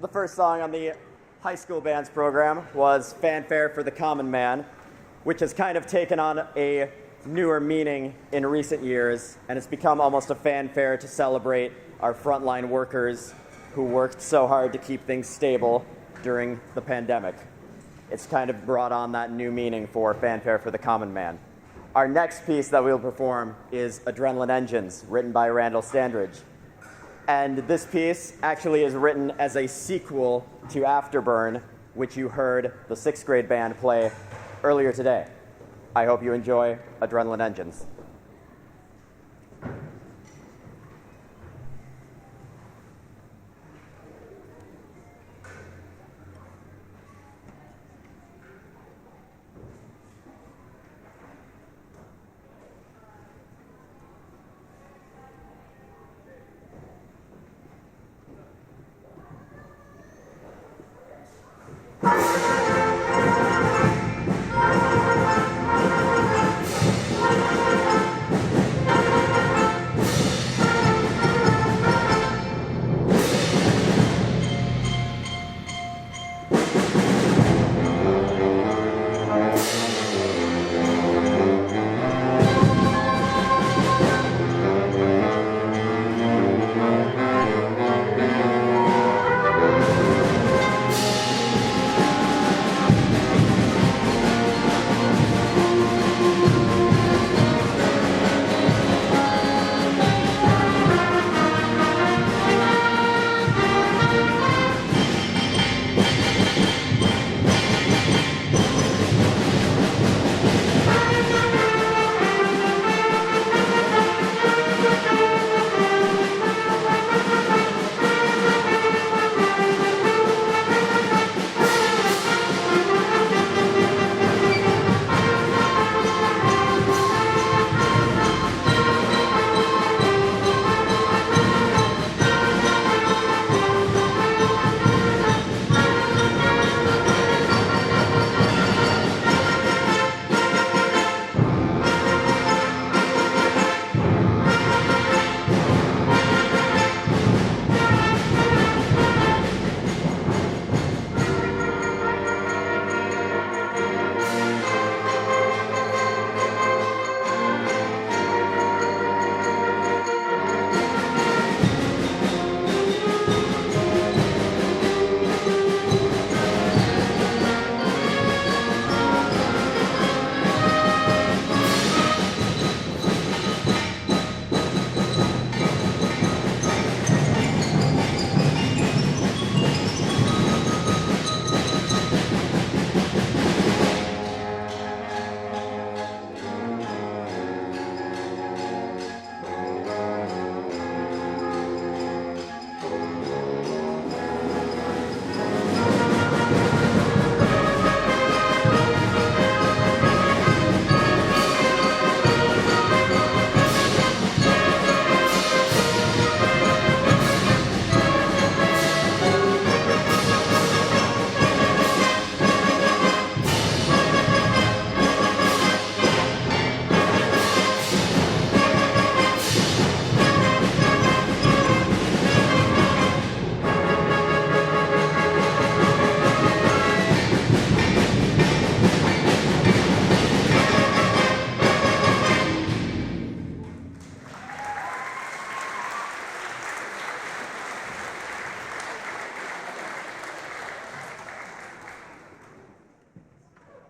the first song on the high school bands program was Fanfare for the Common Man, which has kind of taken on a newer meaning in recent years, and it's become almost a fanfare to celebrate our frontline workers who worked so hard to keep things stable during the pandemic. It's kind of brought on that new meaning for Fanfare for the Common Man. Our next piece that we'll perform is Adrenaline Engines, written by Randall Standridge. And this piece actually is written as a sequel to Afterburn, which you heard the 6th grade band play earlier today. I hope you enjoy Adrenaline Engines.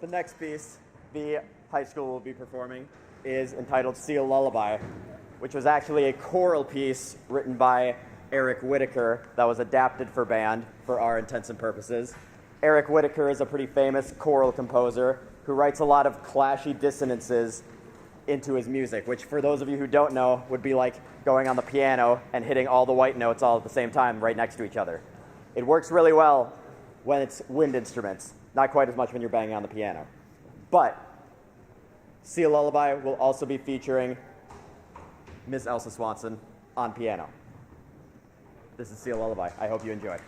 The next piece the high school will be performing is entitled Seal Lullaby, which was actually a choral piece written by Eric Whitaker that was adapted for band for our intents and purposes. Eric Whitaker is a pretty famous choral composer who writes a lot of clashy dissonances into his music, which for those of you who don't know would be like going on the piano and hitting all the white notes all at the same time right next to each other. It works really well when it's wind instruments, not quite as much when you're banging on the piano. But Seal Lullaby will also be featuring Miss Elsa Swanson on piano. This is Seal Lullaby. I hope you enjoy.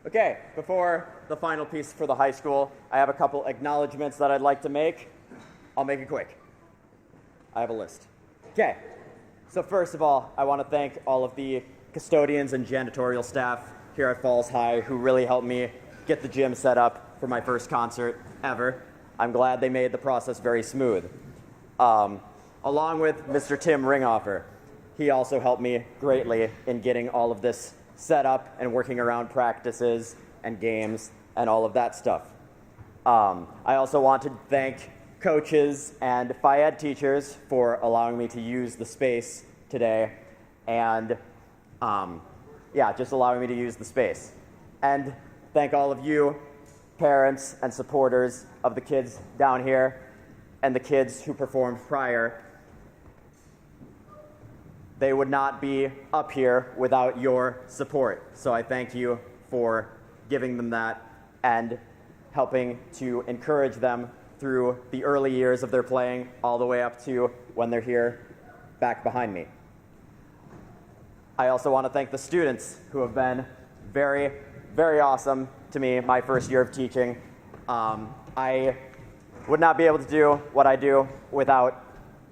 Okay, before the final piece for the high school, I have a couple acknowledgments that I'd like to make. I'll make it quick. I have a list. Okay, so first of all, I want to thank all of the custodians and janitorial staff here at Falls High who really helped me get the gym set up for my first concert ever. I'm glad they made the process very smooth. Along with Mr. Tim Ringoffer. He also helped me greatly in getting all of this set up and working around practices and games and all of that stuff. I also want to thank coaches and Phi Ed teachers for allowing me to use the space today and just allowing me to use the space. And thank all of you, parents and supporters of the kids down here and the kids who performed prior. They would not be up here without your support. So I thank you for giving them that and helping to encourage them through the early years of their playing all the way up to when they're here back behind me. I also want to thank the students who have been very, very awesome to me my first year of teaching. I would not be able to do what I do without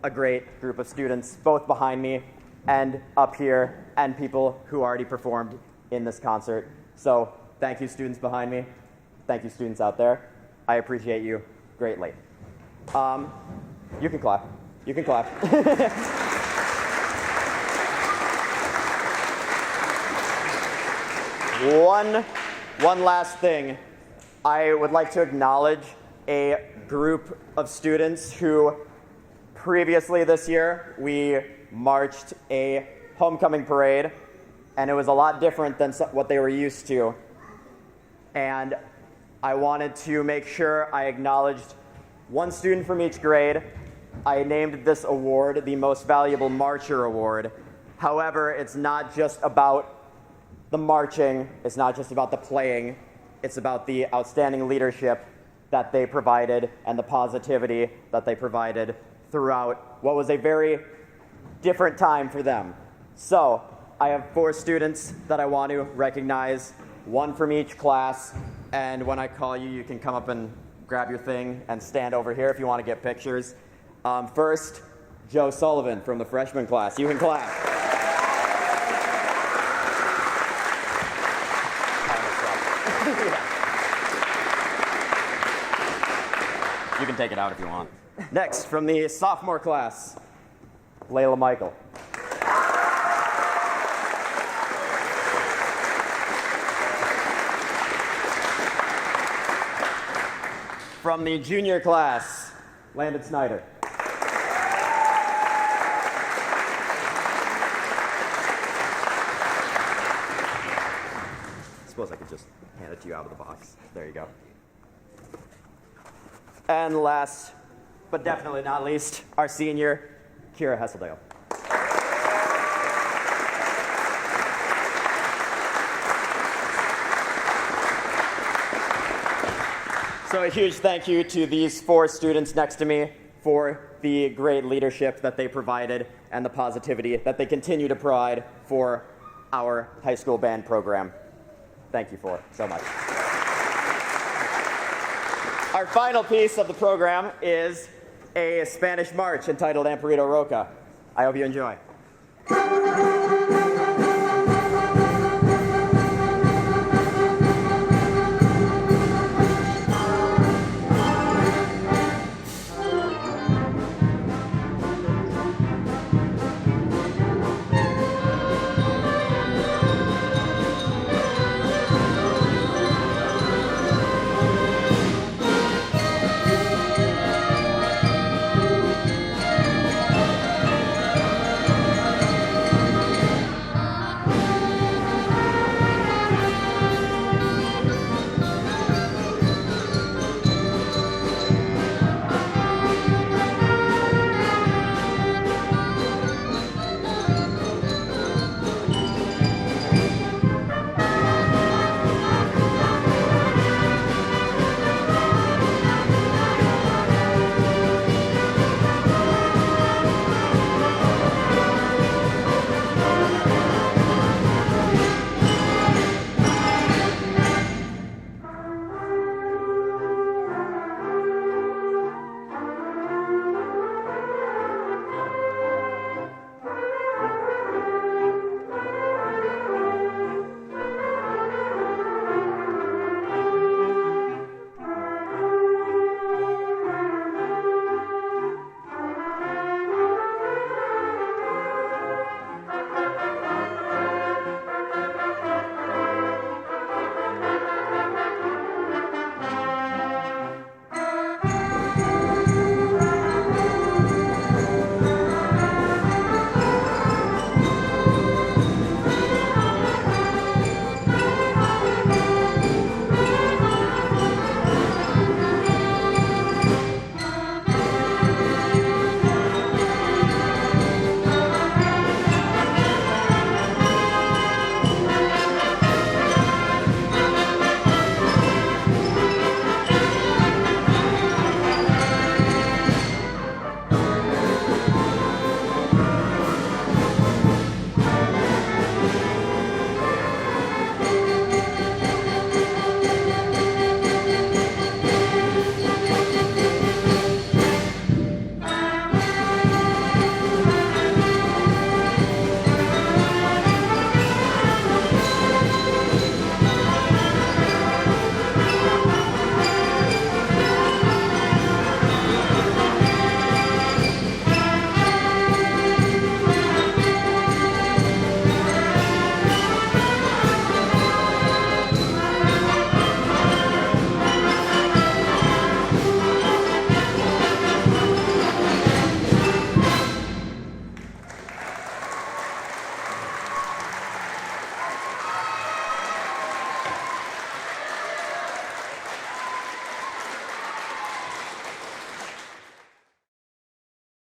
a great group of students, both behind me and up here, and people who already performed in this concert. So thank you, students behind me. Thank you, students out there. I appreciate you greatly. You can clap. You can clap. One last thing. I would like to acknowledge a group of students who previously this year we marched a homecoming parade, and it was a lot different than what they were used to. And I wanted to make sure I acknowledged one student from each grade. I named this award the Most Valuable Marcher Award. However, it's not just about the marching, it's not just about the playing, it's about the outstanding leadership that they provided and the positivity that they provided throughout what was a very different time for them. So I have 4 students that I want to recognize, 1 from each class, and when I call you, you can come up and grab your thing and stand over here if you want to get pictures. First, Joe Sullivan from the freshman class. You can clap. You can take it out if you want. Next, from the sophomore class, Layla Michael. From the junior class, Landon Snyder. I suppose I could just hand it to you out of the box. There you go. And last, but definitely not least, our senior, Kira Hesseldale. So a huge thank you to these 4 students next to me for the great leadership that they provided and the positivity that they continue to provide for our high school band program. Thank you for it so much. Our final piece of the program is a Spanish march entitled Amparito Roca. I hope you enjoy.